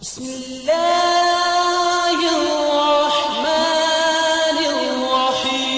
بسم الله الرحمن الرحيم.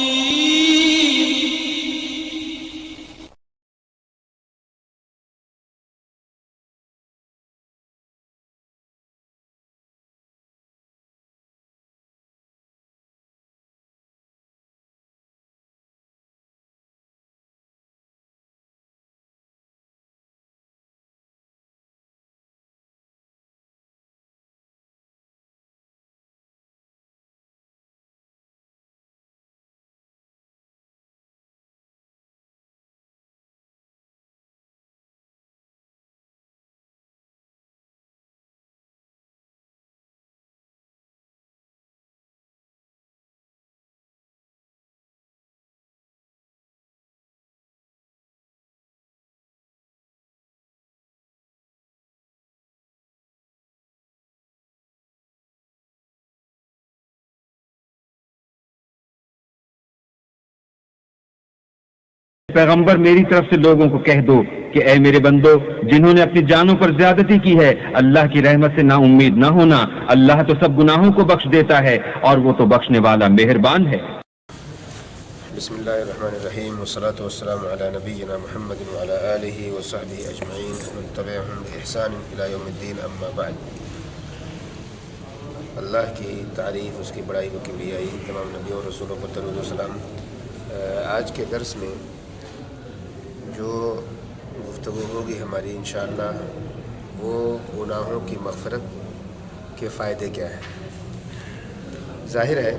پیغمبر میری طرف سے لوگوں کو کہہ دو کہ اے میرے بندو جنہوں نے اپنی جانوں پر زیادتی کی ہے اللہ کی رحمت سے نا امید نہ ہونا، اللہ تو سب گناہوں کو بخش دیتا ہے اور وہ تو بخشنے والا مہربان ہے۔ بسم اللہ الرحمن الرحیم والصلاة والسلام علی نبینا محمد وعلی آلہ وصحبہ اجمعین ومن تبعہم بإحسان الی یوم الدین، اما بعد۔ اللہ کی تعریف، اس کی بڑائی و کبریائی، تمام نبیوں اور رسولوں کو درود و سلام۔ آج کے درس میں جو گفتگو ہوگی ہماری انشاءاللہ وہ گناہوں کی مغفرت کے فائدے کیا ہیں۔ ظاہر ہے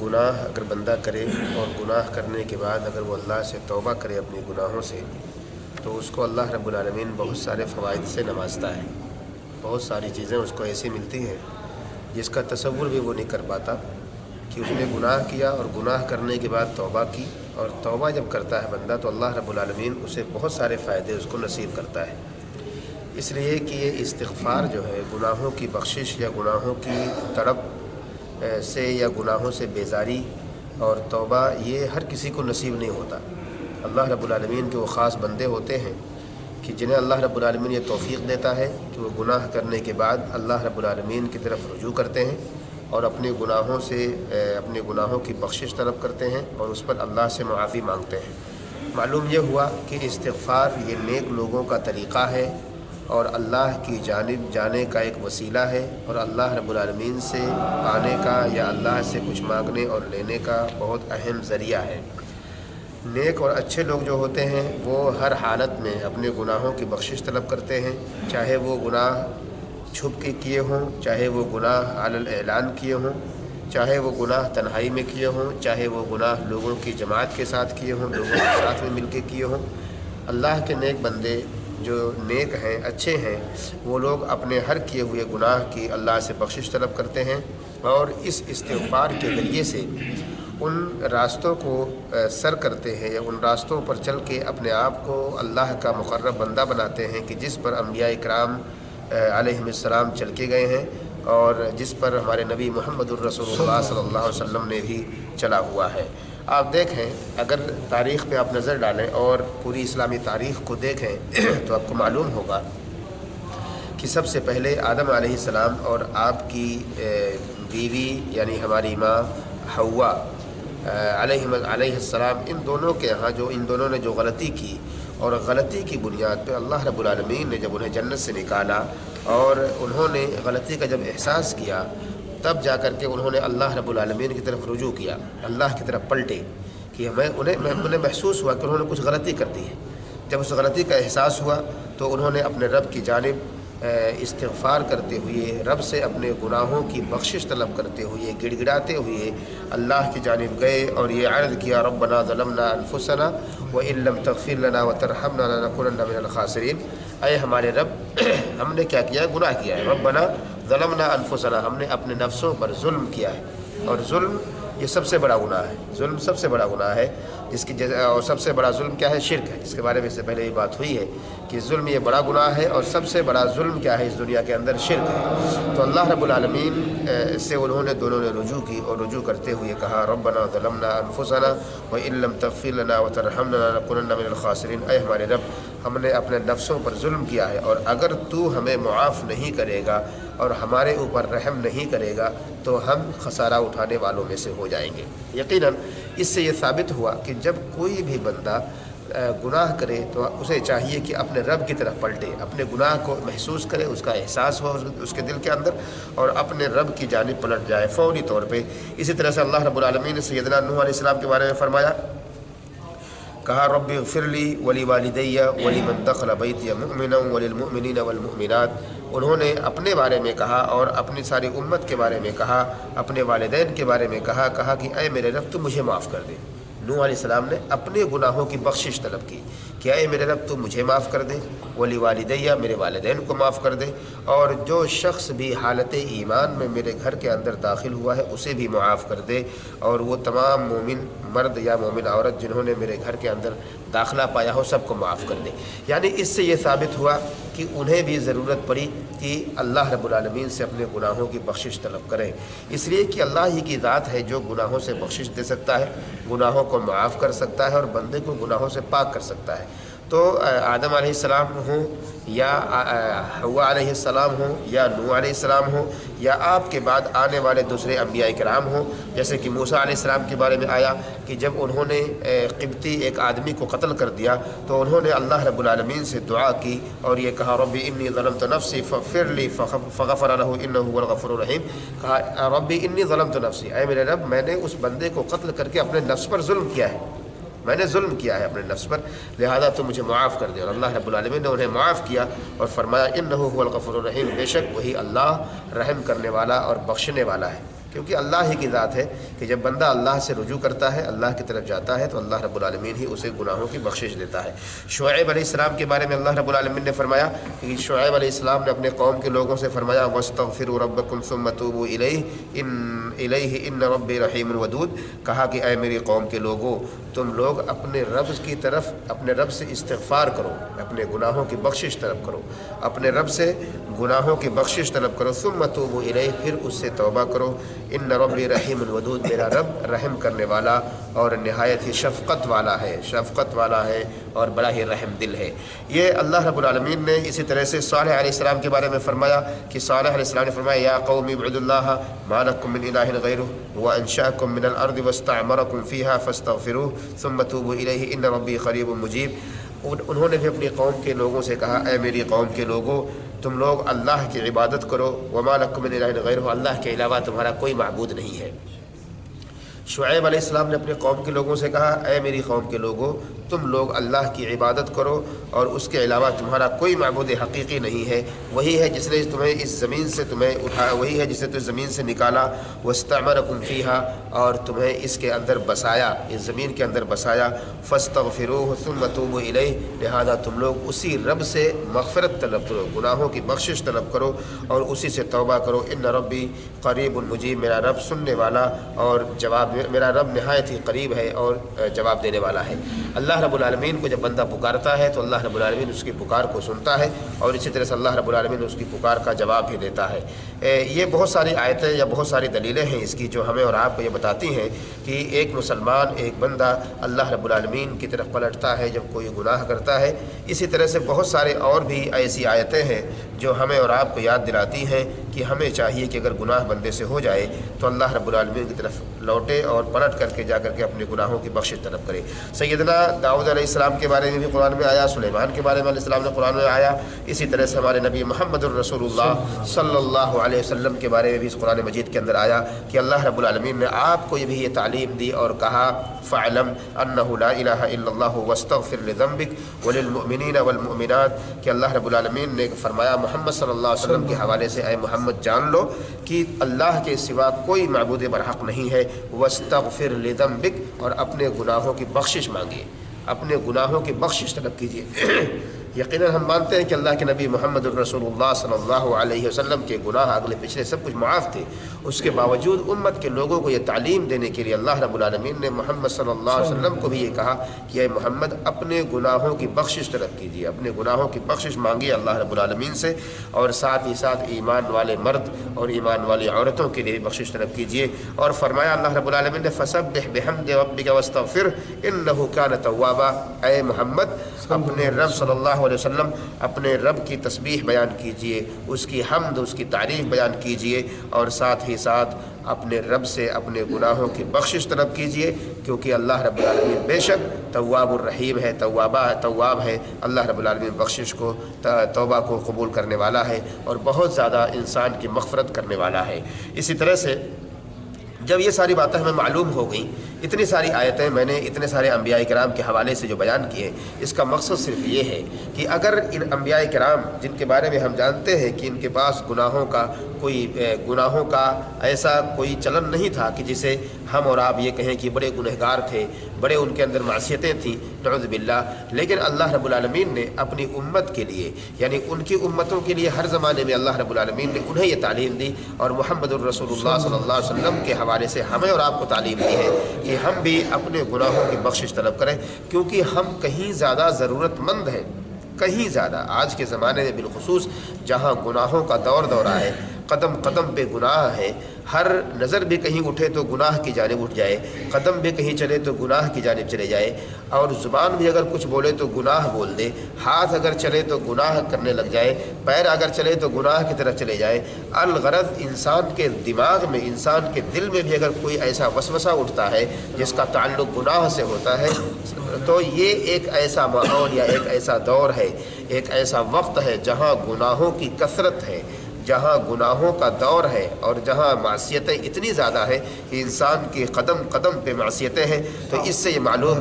گناہ اگر بندہ کرے اور گناہ کرنے کے بعد اگر وہ اللہ سے توبہ کرے اپنے گناہوں سے، تو اس کو اللہ رب العالمین بہت سارے فوائد سے نوازتا ہے۔ بہت ساری چیزیں اس کو ایسی ملتی ہیں جس کا تصور بھی وہ نہیں کر پاتا کہ اس نے گناہ کیا اور گناہ کرنے کے بعد توبہ کی، اور توبہ جب کرتا ہے بندہ تو اللہ رب العالمین اسے بہت سارے فائدے اس کو نصیب کرتا ہے۔ اس لیے کہ یہ استغفار جو ہے، گناہوں کی بخشش یا گناہوں کی تڑپ سے یا گناہوں سے بیزاری اور توبہ، یہ ہر کسی کو نصیب نہیں ہوتا۔ اللہ رب العالمین کے وہ خاص بندے ہوتے ہیں کہ جنہیں اللہ رب العالمین یہ توفیق دیتا ہے کہ وہ گناہ کرنے کے بعد اللہ رب العالمین کی طرف رجوع کرتے ہیں اور اپنے گناہوں سے اپنے گناہوں کی بخشش طلب کرتے ہیں اور اس پر اللہ سے معافی مانگتے ہیں۔ معلوم یہ ہوا کہ استغفار یہ نیک لوگوں کا طریقہ ہے اور اللہ کی جانب جانے کا ایک وسیلہ ہے، اور اللہ رب العالمین سے پانے کا یا اللہ سے کچھ مانگنے اور لینے کا بہت اہم ذریعہ ہے۔ نیک اور اچھے لوگ جو ہوتے ہیں وہ ہر حالت میں اپنے گناہوں کی بخشش طلب کرتے ہیں، چاہے وہ گناہ چھپ کے کیے ہوں، چاہے وہ گناہ علی الاعلان کیے ہوں، چاہے وہ گناہ تنہائی میں کیے ہوں، چاہے وہ گناہ لوگوں کی جماعت کے ساتھ کیے ہوں، لوگوں کے ساتھ میں مل کے کیے ہوں۔ اللہ کے نیک بندے جو نیک ہیں، اچھے ہیں، وہ لوگ اپنے ہر کیے ہوئے گناہ کی اللہ سے بخشش طلب کرتے ہیں اور اس استغفار کے ذریعے سے ان راستوں کو سر کرتے ہیں یا ان راستوں پر چل کے اپنے آپ کو اللہ کا مقرب بندہ بناتے ہیں کہ جس پر انبیاء اکرام علیہم السلام چل کے گئے ہیں اور جس پر ہمارے نبی محمد الرسول اللہ صلی اللہ علیہ وسلم نے بھی چلا ہوا ہے۔ آپ دیکھیں، اگر تاریخ پہ آپ نظر ڈالیں اور پوری اسلامی تاریخ کو دیکھیں تو آپ کو معلوم ہوگا کہ سب سے پہلے آدم علیہ السلام اور آپ کی بیوی یعنی ہماری ماں حوا علیہ السلام، ان دونوں کے ہاں ان دونوں نے جو غلطی کی، اور غلطی کی بنیاد پہ اللہ رب العالمین نے جب انہیں جنت سے نکالا اور انہوں نے غلطی کا جب احساس کیا، تب جا کر کے انہوں نے اللہ رب العالمین کی طرف رجوع کیا، اللہ کی طرف پلٹے کہ انہیں محسوس ہوا کہ انہوں نے کچھ غلطی کر دی ہے۔ جب اس غلطی کا احساس ہوا تو انہوں نے اپنے رب کی جانب استغفار کرتے ہوئے، رب سے اپنے گناہوں کی بخشش طلب کرتے ہوئے، گڑ گڑاتے ہوئے اللہ کی جانب گئے اور یہ عرض کیا، ربنا ظلمنا انفسنا وان لم تغفر لنا وترحمنا لنکونن من الخاسرین۔ اے ہمارے رب، ہم نے کیا کیا؟ گناہ کیا ہے۔ ربنا ظلمنا انفسنا، ہم نے اپنے نفسوں پر ظلم کیا ہے، اور ظلم یہ سب سے بڑا گناہ ہے۔ ظلم سب سے بڑا گناہ ہے، جس کی اور سب سے بڑا ظلم کیا ہے؟ شرک ہے، جس کے بارے میں اس سے پہلے یہ بات ہوئی ہے کہ ظلم یہ بڑا گناہ ہے، اور سب سے بڑا ظلم کیا ہے اس دنیا کے اندر؟ شرک ہے۔ تو اللہ رب العالمین سے انہوں نے دونوں نے رجوع کی اور رجوع کرتے ہوئے کہا، ربنا ظلمنا انفسنا وان لم تغفر لنا وترحمنا لنکونن من الخاسرین۔ اے ہمارے رب، ہم نے اپنے نفسوں پر ظلم کیا ہے، اور اگر تو ہمیں معاف نہیں کرے گا اور ہمارے اوپر رحم نہیں کرے گا تو ہم خسارہ اٹھانے والوں میں سے ہو جائیں گے۔ یقیناً اس سے یہ ثابت ہوا کہ جب کوئی بھی بندہ گناہ کرے تو اسے چاہیے کہ اپنے رب کی طرف پلٹے، اپنے گناہ کو محسوس کرے، اس کا احساس ہو اس کے دل کے اندر، اور اپنے رب کی جانب پلٹ جائے فوری طور پہ۔ اسی طرح سے اللہ رب العالمین نے سیدنا نوح علیہ السلام کے بارے میں فرمایا، کہا رب اغفر لی ولی والدی ولمن دخل بیتی مؤمنا وللمؤمنین والمؤمنات۔ انہوں نے اپنے بارے میں کہا اور اپنی ساری امت کے بارے میں کہا، اپنے والدین کے بارے میں کہا کہ اے میرے رب تو مجھے معاف کر دے۔ نوح علیہ السلام نے اپنے گناہوں کی بخشش طلب کی کہ اے میرے رب تو مجھے معاف کر دے، ولی والدیہ میرے والدین کو معاف کر دے، اور جو شخص بھی حالت ایمان میں میرے گھر کے اندر داخل ہوا ہے اسے بھی معاف کر دے، اور وہ تمام مومن مرد یا مومن عورت جنہوں نے میرے گھر کے اندر داخلہ پایا ہو سب کو معاف کر دے۔ یعنی اس سے یہ ثابت ہوا کہ انہیں بھی ضرورت پڑی کہ اللہ رب العالمین سے اپنے گناہوں کی بخشش طلب کریں، اس لیے کہ اللہ ہی کی ذات ہے جو گناہوں سے بخشش دے سکتا ہے، گناہوں کو معاف کر سکتا ہے اور بندے کو گناہوں سے پاک کر سکتا ہے۔ تو آدم علیہ السلام ہوں یا حوا علیہ السلام ہوں یا نوح علیہ السلام ہوں یا آپ کے بعد آنے والے دوسرے انبیاء کرام ہوں، جیسے کہ موسیٰ علیہ السلام کے بارے میں آیا کہ جب انہوں نے قبطی ایک آدمی کو قتل کر دیا تو انہوں نے اللہ رب العالمین سے دعا کی اور یہ کہا رب انی ظلمت نفسی فاغفر لی فغفر له انه هو الغفور الرحیم۔ کہا رب انی ظلمت نفسی، اے میرے رب میں نے اس بندے کو قتل کر کے اپنے نفس پر ظلم کیا ہے، میں نے ظلم کیا ہے اپنے نفس پر، لہذا تو مجھے معاف کر دے۔ اور اللہ رب العالمین نے انہیں معاف کیا اور فرمایا انہ هو الغفور الرحیم، بے شک وہی اللہ رحم کرنے والا اور بخشنے والا ہے، کیونکہ اللہ ہی کی ذات ہے کہ جب بندہ اللہ سے رجوع کرتا ہے، اللہ کی طرف جاتا ہے تو اللہ رب العالمین ہی اسے گناہوں کی بخشش دیتا ہے۔ شعیب علیہ السلام کے بارے میں اللہ رب العالمین نے فرمایا کہ شعیب علیہ السلام نے اپنے قوم کے لوگوں سے فرمایا واستغفروا ربکم ثم توبوا الیہ ان ربی رحیم ودود، کہا کہ اے میری قوم کے لوگوں تم لوگ اپنے رب کی طرف اپنے رب سے استغفار کرو، اپنے گناہوں کی بخشش طلب کرو، اپنے رب سے گناہوں کی بخشش طلب کرو، ثم توبوا الیہ، پھر اس سے توبہ کرو، ان ربی رحیم الودود، میرا رب رحم کرنے والا اور نہایت ہی شفقت والا ہے اور بڑا ہی رحم دل ہے۔ یہ اللہ رب العالمین نے اسی طرح سے صالح علیہ السلام کے بارے میں فرمایا کہ صالح علیہ السلام نے فرمایا یا قوم اعبدوا اللہ ما لکم من الہ غیرہ وانشأکم من الارض واستعمرکم فیہا فاستغفروہ ثم توبوا الیہ ان ربی قریب مجیب۔ انہوں نے بھی اپنی قوم کے لوگوں سے کہا اے میری قوم کے لوگوں تم لوگ اللہ کی عبادت کرو، وما لکم من الہ غیرہ، اللہ کے علاوہ تمہارا کوئی معبود نہیں ہے۔ شعیب علیہ السلام نے اپنے قوم کے لوگوں سے کہا اے میری قوم کے لوگوں تم لوگ اللہ کی عبادت کرو اور اس کے علاوہ تمہارا کوئی معبود حقیقی نہیں ہے، وہی ہے جس نے تمہیں اس زمین سے اٹھایا، وہی ہے جس نے تمہیں زمین سے نکالا، واستعمرکم فیہا، اور تمہیں اس کے اندر بسایا، اس زمین کے اندر بسایا، فاستغفروہ ثم توبوا الیہ، لہذا تم لوگ اسی رب سے مغفرت طلب کرو، گناہوں کی بخشش طلب کرو اور اسی سے توبہ کرو، ان ربی قریب مجیب، میرا رب سننے والا اور میرا رب نہایت ہی قریب ہے اور جواب دینے والا ہے۔ اللہ رب العالمین کو جب بندہ پکارتا ہے تو اللہ رب العالمین اس کی پکار کو سنتا ہے اور اسی طرح سے اللہ رب العالمین اس کی پکار کا جواب بھی دیتا ہے۔ یہ بہت ساری آیتیں یا بہت ساری دلیلیں ہیں اس کی جو ہمیں اور آپ کو یہ بتاتی ہیں کہ ایک مسلمان ایک بندہ اللہ رب العالمین کی طرف پلٹتا ہے جب کوئی گناہ کرتا ہے۔ اسی طرح سے بہت سارے اور بھی ایسی آیتیں ہیں جو ہمیں اور آپ کو یاد دلاتی ہیں کہ ہمیں چاہیے کہ اگر گناہ بندے سے ہو جائے تو اللہ رب العالمین کی طرف لوٹے اور پلٹ کر کے جا کر کے اپنے گناہوں کی بخشش طلب کرے۔ سیدنا داؤد علیہ السلام کے بارے میں بھی قرآن میں آیا، سلیمان کے بارے میں علیہ السلام نے قرآن میں آیا، اسی طرح سے ہمارے نبی محمد الرسول اللہ صلی اللہ علیہ وسلم کے بارے میں بھی اس قرآن مجید کے اندر آیا کہ اللہ رب العالمین نے آپ کو بھی یہ تعلیم دی اور کہا فاعلم انہ لا الہ الا اللہ واستغفر لذنبک وللمؤمنین والمؤمنات، کہ اللہ رب العالمین نے فرمایا محمد صلی اللہ علیہ وسلم کے حوالے سے اے محمد جان لو کہ اللہ کے سوا کوئی معبود برحق نہیں ہے، واستغفر لذنبک، اور اپنے گناہوں کی بخشش مانگیے، اپنے گناہوں کی بخشش طلب کیجیے۔ یقیناً ہم مانتے ہیں کہ اللہ کے نبی محمد الرسول اللہ صلی اللہ علیہ وسلم کے گناہ اگلے پچھلے سب کچھ معاف تھے، اس کے باوجود امت کے لوگوں کو یہ تعلیم دینے کے لیے اللہ رب العالمین نے محمد صلی اللہ علیہ وسلم کو بھی یہ کہا کہ اے محمد اپنے گناہوں کی بخشش طلب کیجیے، اپنے گناہوں کی بخشش مانگیے اللہ رب العالمین سے، اور ساتھ ہی ساتھ ایمان والے مرد اور ایمان والی عورتوں کے لیے بخشش طلب کیجیے۔ اور فرمایا اللہ رب العالمین نے فسبح بحمد ربک واستغفر انہ کان توابا، اے محمد اپنے رب صلی اللہ علیہ وسلم اپنے رب کی تسبیح بیان کیجئے، اس کی حمد، اس کی تعریف بیان کیجئے، اور ساتھ ہی ساتھ اپنے رب سے اپنے گناہوں کی بخشش طلب کیجئے، کیونکہ اللہ رب العالمین بے شک تواب الرحیم ہے، تواب ہے۔ اللہ رب العالمین بخشش کو، توبہ کو قبول کرنے والا ہے اور بہت زیادہ انسان کی مغفرت کرنے والا ہے۔ اسی طرح سے جب یہ ساری باتیں ہمیں معلوم ہو گئیں، اتنی ساری آیتیں میں نے اتنے سارے انبیاء کرام کے حوالے سے جو بیان کیے، اس کا مقصد صرف یہ ہے کہ اگر ان انبیاء کرام جن کے بارے میں ہم جانتے ہیں کہ ان کے پاس گناہوں کا ایسا کوئی چلن نہیں تھا کہ جسے ہم اور آپ یہ کہیں کہ بڑے گنہگار تھے، بڑے ان کے اندر معصیتیں تھیں، نعوذ باللہ، لیکن اللہ رب العالمین نے اپنی امت کے لیے، یعنی ان کی امتوں کے لیے ہر زمانے میں اللہ رب العالمین نے انہیں یہ تعلیم دی، اور محمد الرسول اللہ صلی اللہ علیہ وسلم کے حوالے سے ہمیں اور آپ کو تعلیم دی ہے کہ ہم بھی اپنے گناہوں کی بخشش طلب کریں، کیونکہ ہم کہیں زیادہ ضرورت مند ہیں، کہیں زیادہ آج کے زمانے میں بالخصوص، جہاں گناہوں کا دورہ ہے، قدم قدم پہ گناہ ہے، ہر نظر بھی کہیں اٹھے تو گناہ کی جانب اٹھ جائے، قدم بھی کہیں چلے تو گناہ کی جانب چلے جائے، اور زبان بھی اگر کچھ بولے تو گناہ بول دے، ہاتھ اگر چلے تو گناہ کرنے لگ جائے، پیر اگر چلے تو گناہ کی طرف چلے جائے۔ الغرض انسان کے دماغ میں، انسان کے دل میں بھی اگر کوئی ایسا وسوسہ اٹھتا ہے جس کا تعلق گناہ سے ہوتا ہے، تو یہ ایک ایسا ماحول یا ایک ایسا دور ہے، ایک ایسا وقت ہے جہاں گناہوں کی کثرت ہے، جہاں گناہوں کا دور ہے، اور جہاں معصیتیں اتنی زیادہ ہیں کہ انسان کی قدم قدم پہ معصیتیں ہیں۔ تو اس سے یہ معلوم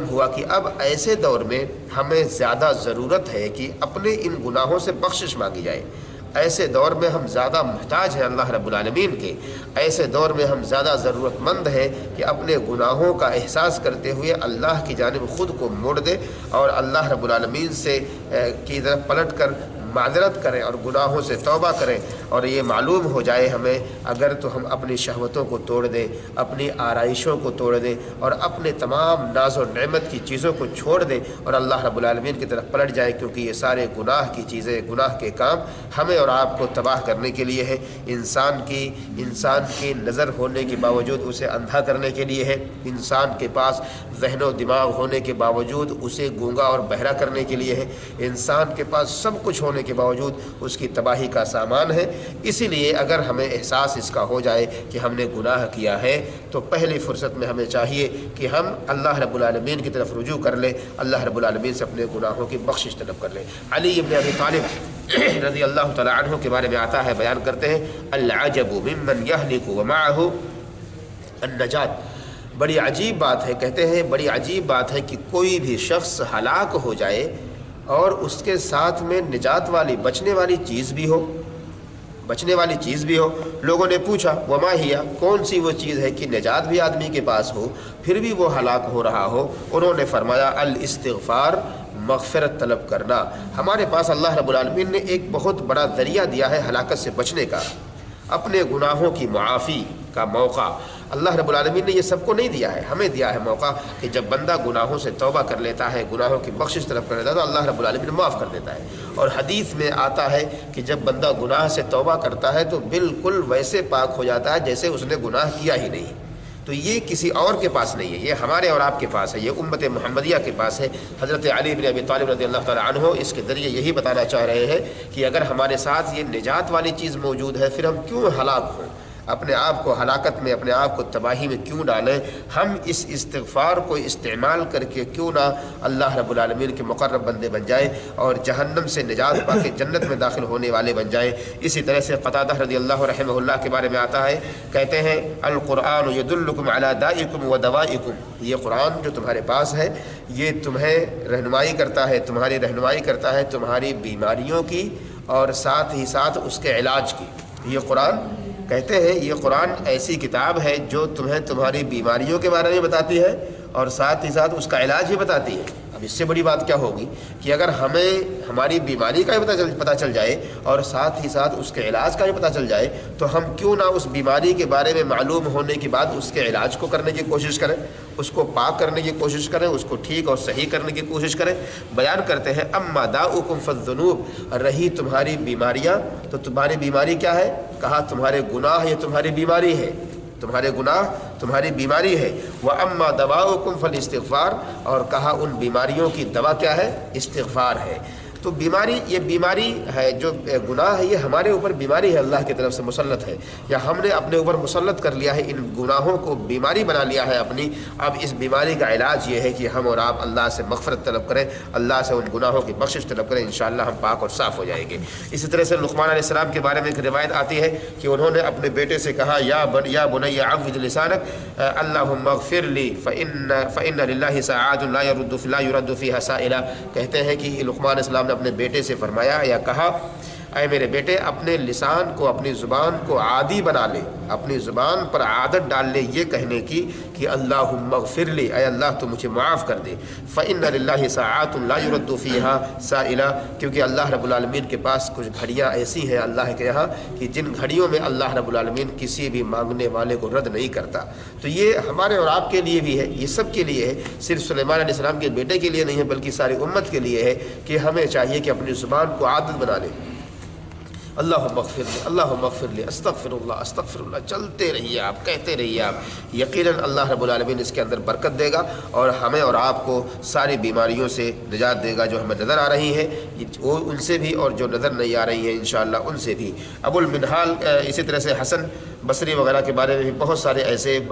ہوا کہ اب ایسے دور میں ہمیں زیادہ ضرورت ہے کہ اپنے ان گناہوں سے بخشش مانگی جائے۔ ایسے دور میں ہم زیادہ محتاج ہیں اللہ رب العالمین کے، ایسے دور میں ہم زیادہ ضرورت مند ہیں کہ اپنے گناہوں کا احساس کرتے ہوئے اللہ کی جانب خود کو موڑ دے، اور اللہ رب العالمین سے کی طرف پلٹ کر معذرت کریں اور گناہوں سے توبہ کریں۔ اور یہ معلوم ہو جائے ہمیں، اگر تو ہم اپنی شہوتوں کو توڑ دیں، اپنی آرائشوں کو توڑ دیں، اور اپنے تمام ناز و نعمت کی چیزوں کو چھوڑ دیں اور اللہ رب العالمین کی طرف پلٹ جائے، کیونکہ یہ سارے گناہ کی چیزیں، گناہ کے کام ہمیں اور آپ کو تباہ کرنے کے لیے ہے، انسان کی نظر ہونے کے باوجود اسے اندھا کرنے کے لیے ہے، انسان کے پاس ذہن و دماغ ہونے کے باوجود اسے گونگا اور بہرا کرنے کے لیے ہے، انسان کے پاس سب کچھ ہونے کے باوجود اس کی تباہی کا سامان ہے۔ اسی لیے اگر ہمیں احساس اس کا ہو جائے کہ ہم نے گناہ کیا ہے، تو پہلی فرصت میں ہمیں چاہیے کہ ہم اللہ رب العالمین کی طرف رجوع کر لیں، اللہ رب العالمین سے اپنے گناہوں کی بخشش طلب کر لیں۔ علی ابن ابی طالب رضی اللہ تعالی عنہ کے بارے میں آتا ہے، بیان کرتے ہیں، العجب ممن یہلک ومعہ النجات۔ بڑی عجیب بات ہے، کہتے ہیں بڑی عجیب بات ہے کہ کوئی بھی شخص ہلاک ہو جائے اور اس کے ساتھ میں نجات والی، بچنے والی چیز بھی ہو۔ لوگوں نے پوچھا وما ہی، کون سی وہ چیز ہے کہ نجات بھی آدمی کے پاس ہو پھر بھی وہ ہلاک ہو رہا ہو؟ انہوں نے فرمایا الاستغفار، مغفرت طلب کرنا۔ ہمارے پاس اللہ رب العالمین نے ایک بہت بڑا ذریعہ دیا ہے ہلاکت سے بچنے کا، اپنے گناہوں کی معافی کا موقع۔ اللہ رب العالمین نے یہ سب کو نہیں دیا ہے، ہمیں دیا ہے موقع کہ جب بندہ گناہوں سے توبہ کر لیتا ہے، گناہوں کی بخشش طلب کر لیتا ہے، تو اللہ رب العالمین معاف کر دیتا ہے۔ اور حدیث میں آتا ہے کہ جب بندہ گناہ سے توبہ کرتا ہے تو بالکل ویسے پاک ہو جاتا ہے جیسے اس نے گناہ کیا ہی نہیں۔ تو یہ کسی اور کے پاس نہیں ہے، یہ ہمارے اور آپ کے پاس ہے، یہ امت محمدیہ کے پاس ہے۔ حضرت علی بن ابی طالب رضی اللہ تعالی عنہ اس کے ذریعے یہی بتانا چاہ رہے ہیں کہ اگر ہمارے ساتھ یہ نجات والی چیز موجود ہے، پھر ہم کیوں ہلاک ہوں، اپنے آپ کو ہلاکت میں، اپنے آپ کو تباہی میں کیوں ڈالیں؟ ہم اس استغفار کو استعمال کر کے کیوں نہ اللہ رب العالمین کے مقرب بندے بن جائیں اور جہنم سے نجات پا کے جنت میں داخل ہونے والے بن جائیں۔ اسی طرح سے قتادہ رضی اللہ رحمہ اللہ کے بارے میں آتا ہے، کہتے ہیں القرآن یدلکم علی دائکم و دوائکم، یہ قرآن جو تمہارے پاس ہے یہ تمہیں رہنمائی کرتا ہے، تمہاری رہنمائی کرتا ہے تمہاری بیماریوں کی اور ساتھ ہی ساتھ اس کے علاج کی۔ یہ قرآن، کہتے ہیں یہ قرآن ایسی کتاب ہے جو تمہیں تمہاری بیماریوں کے بارے میں بتاتی ہے اور ساتھ ہی ساتھ اس کا علاج بھی بتاتی ہے۔ اب اس سے بڑی بات کیا ہوگی کہ اگر ہمیں ہماری بیماری کا بھی پتہ چل جائے اور ساتھ ہی ساتھ اس کے علاج کا بھی پتہ چل جائے، تو ہم کیوں نہ اس بیماری کے بارے میں معلوم ہونے کے بعد اس کے علاج کو کرنے کی کوشش کریں، اس کو پاک کرنے کی کوشش کریں، اس کو ٹھیک اور صحیح کرنے کی کوشش کریں۔ بیان کرتے ہیں اما داؤکم فالذنوب، رہی تمہاری بیماریاں تو تمہاری بیماری کیا ہے؟ کہا تمہارے گناہ یہ تمہاری بیماری ہے، تمہارے گناہ تمہاری بیماری ہے، وَأَمَّا دَوَاؤُكُمْ فَالِاسْتِغْفَارُ، اور کہا ان بیماریوں کی دوا کیا ہے؟ استغفار ہے۔ تو بیماری، یہ بیماری ہے جو گناہ ہے، یہ ہمارے اوپر بیماری ہے، اللہ کی طرف سے مسلط ہے، یا ہم نے اپنے اوپر مسلط کر لیا ہے، ان گناہوں کو بیماری بنا لیا ہے اپنی۔ اب اس بیماری کا علاج یہ ہے کہ ہم اور آپ اللہ سے مغفرت طلب کریں، اللہ سے ان گناہوں کی بخشش طلب کریں، انشاءاللہ ہم پاک اور صاف ہو جائیں گے۔ اسی طرح سے لقمان علیہ السلام کے بارے میں ایک روایت آتی ہے کہ انہوں نے اپنے بیٹے سے کہا، یا بنی عوّد لسانک اللہم اغفر لی فإن للہ ساعات لا يرد فیہا سائلا۔ کہتے ہیں کہ لقمان علیہ السلام نے اپنے بیٹے سے فرمایا یا کہا، اے میرے بیٹے اپنے لسان کو، اپنی زبان کو عادی بنا لے، اپنی زبان پر عادت ڈال لے یہ کہنے کی کہ اللہم اغفر لی، اے اللہ تو مجھے معاف کر دے، فإن للہ ساعات لا يرد فیہا سائلا، کیونکہ اللہ رب العالمین کے پاس کچھ گھڑیاں ایسی ہیں اللہ کے یہاں کہ جن گھڑیوں میں اللہ رب العالمین کسی بھی مانگنے والے کو رد نہیں کرتا۔ تو یہ ہمارے اور آپ کے لیے بھی ہے، یہ سب کے لیے ہے، صرف سلیمان علیہ السلام کے بیٹے کے لیے نہیں ہے بلکہ ساری امت کے لیے ہے کہ ہمیں چاہیے کہ اپنی زبان کو عادت بنا لیں۔ اللہم اغفر لی، اللہم اغفر لی، استغفر اللہ، چلتے رہیے آپ، کہتے رہیے آپ، یقیناً اللہ رب العالمین اس کے اندر برکت دے گا اور ہمیں اور آپ کو ساری بیماریوں سے نجات دے گا جو ہمیں نظر آ رہی ہیں وہ ان سے بھی، اور جو نظر نہیں آ رہی ہیں انشاءاللہ ان سے بھی۔ ابو المنہال، اسی طرح سے حسن بصری وغیرہ کے بارے میں بھی بہت سارے